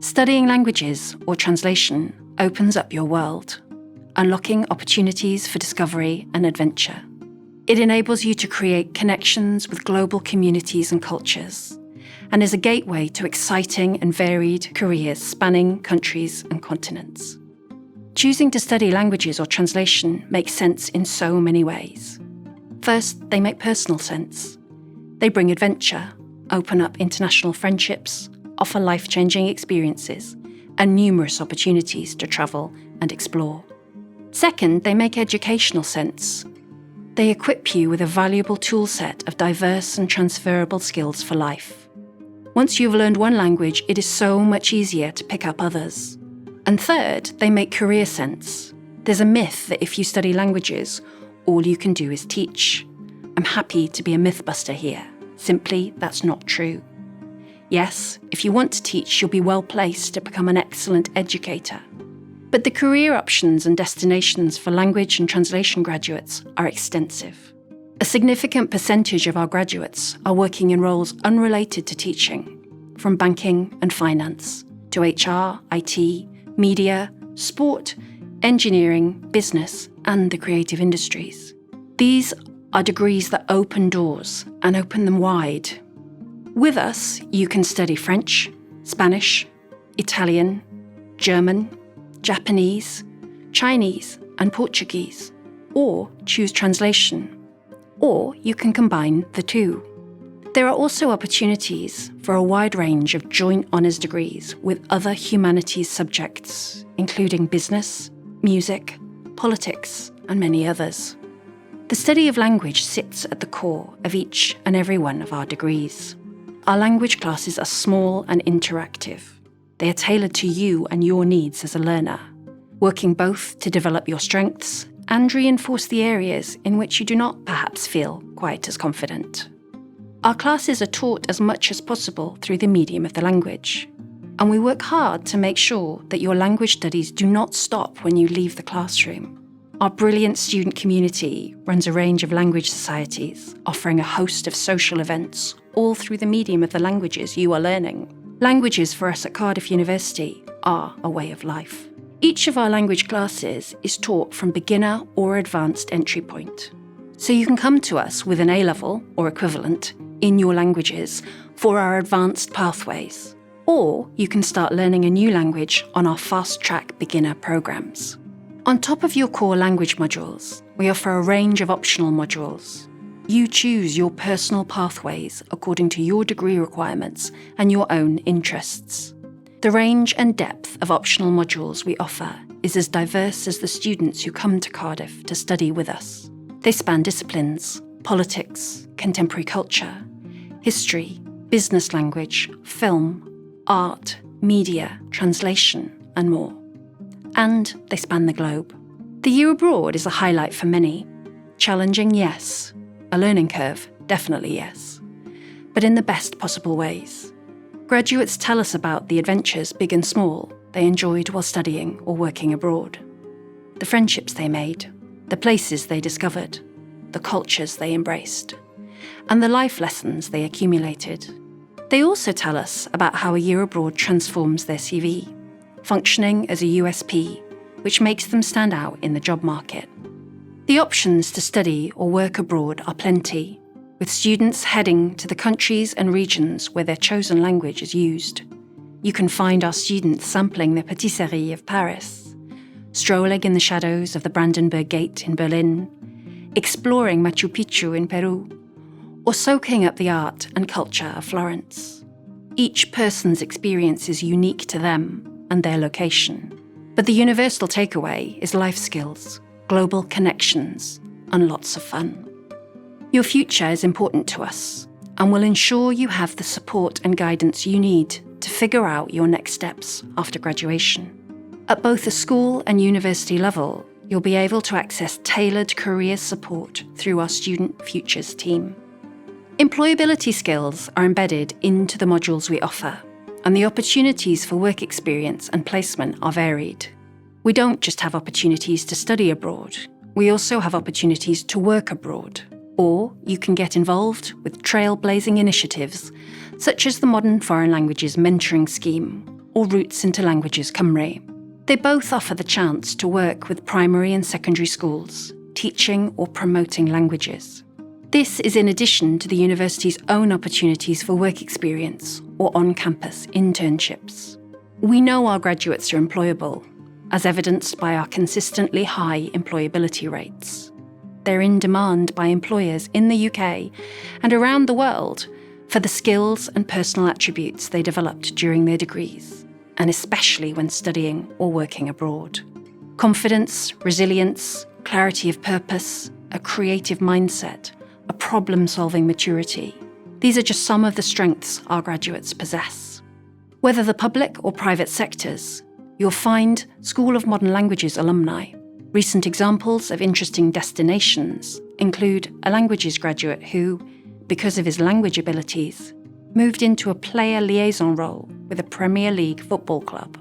Studying languages or translation opens up your world, unlocking opportunities for discovery and adventure. It enables you to create connections with global communities and cultures, and is a gateway to exciting and varied careers spanning countries and continents. Choosing to study languages or translation makes sense in so many ways. First, they make personal sense. They bring adventure, open up international friendships, offer life-changing experiences, and numerous opportunities to travel and explore. Second, they make educational sense. They equip you with a valuable toolset of diverse and transferable skills for life. Once you've learned one language, it is so much easier to pick up others. And third, they make career sense. There's a myth that if you study languages, all you can do is teach. I'm happy to be a mythbuster here. Simply, that's not true. Yes, if you want to teach, you'll be well placed to become an excellent educator. But the career options and destinations for language and translation graduates are extensive. A significant percentage of our graduates are working in roles unrelated to teaching, from banking and finance to HR, IT, media, sport, engineering, business, and the creative industries. These are degrees that open doors and open them wide. With us, you can study French, Spanish, Italian, German, Japanese, Chinese, and Portuguese, or choose translation, or you can combine the two. There are also opportunities for a wide range of joint honours degrees with other humanities subjects, including business, music, politics, and many others. The study of language sits at the core of each and every one of our degrees. Our language classes are small and interactive. They are tailored to you and your needs as a learner, working both to develop your strengths and reinforce the areas in which you do not perhaps feel quite as confident. Our classes are taught as much as possible through the medium of the language, and we work hard to make sure that your language studies do not stop when you leave the classroom. Our brilliant student community runs a range of language societies, offering a host of social events, all through the medium of the languages you are learning. Languages for us at Cardiff University are a way of life. Each of our language classes is taught from beginner or advanced entry point. So you can come to us with an A-level or equivalent in your languages for our advanced pathways. Or you can start learning a new language on our fast-track beginner programs. On top of your core language modules, we offer a range of optional modules. You choose your personal pathways according to your degree requirements and your own interests. The range and depth of optional modules we offer is as diverse as the students who come to Cardiff to study with us. They span disciplines, politics, contemporary culture, history, business language, film, art, media, translation, and more. And they span the globe. The year abroad is a highlight for many. Challenging, yes. A learning curve, definitely yes. But in the best possible ways. Graduates tell us about the adventures, big and small, they enjoyed while studying or working abroad. The friendships they made, the places they discovered, the cultures they embraced, and the life lessons they accumulated. They also tell us about how a year abroad transforms their CV, functioning as a USP, which makes them stand out in the job market. The options to study or work abroad are plenty, with students heading to the countries and regions where their chosen language is used. You can find our students sampling the patisserie of Paris, strolling in the shadows of the Brandenburg Gate in Berlin, exploring Machu Picchu in Peru, or soaking up the art and culture of Florence. Each person's experience is unique to them and their location. But the universal takeaway is life skills, global connections, and lots of fun. Your future is important to us and will ensure you have the support and guidance you need to figure out your next steps after graduation. At both the school and university level, you'll be able to access tailored career support through our Student Futures team. Employability skills are embedded into the modules we offer, and the opportunities for work experience and placement are varied. We don't just have opportunities to study abroad, we also have opportunities to work abroad. Or you can get involved with trailblazing initiatives, such as the Modern Foreign Languages Mentoring Scheme, or Roots into Languages Cymru. They both offer the chance to work with primary and secondary schools, teaching or promoting languages. This is in addition to the university's own opportunities for work experience or on-campus internships. We know our graduates are employable, as evidenced by our consistently high employability rates. They're in demand by employers in the UK and around the world for the skills and personal attributes they developed during their degrees, and especially when studying or working abroad. Confidence, resilience, clarity of purpose, a creative mindset, a problem-solving maturity. These are just some of the strengths our graduates possess. Whether the public or private sectors, you'll find School of Modern Languages alumni. Recent examples of interesting destinations include a languages graduate who, because of his language abilities, moved into a player liaison role with a Premier League football club,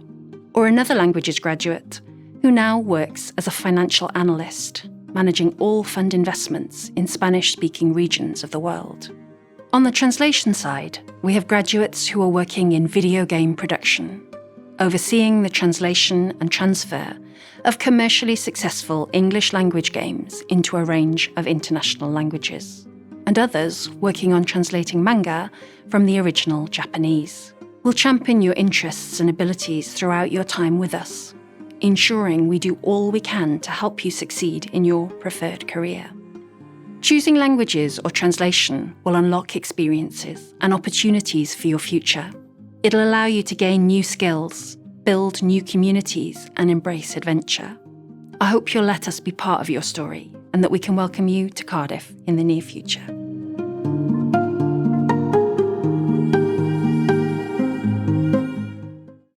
or another languages graduate who now works as a financial analyst, managing all fund investments in Spanish-speaking regions of the world. On the translation side, we have graduates who are working in video game production, overseeing the translation and transfer of commercially successful English language games into a range of international languages, and others working on translating manga from the original Japanese. We'll champion your interests and abilities throughout your time with us, ensuring we do all we can to help you succeed in your preferred career. Choosing languages or translation will unlock experiences and opportunities for your future. It'll allow you to gain new skills, build new communities, and embrace adventure. I hope you'll let us be part of your story and that we can welcome you to Cardiff in the near future.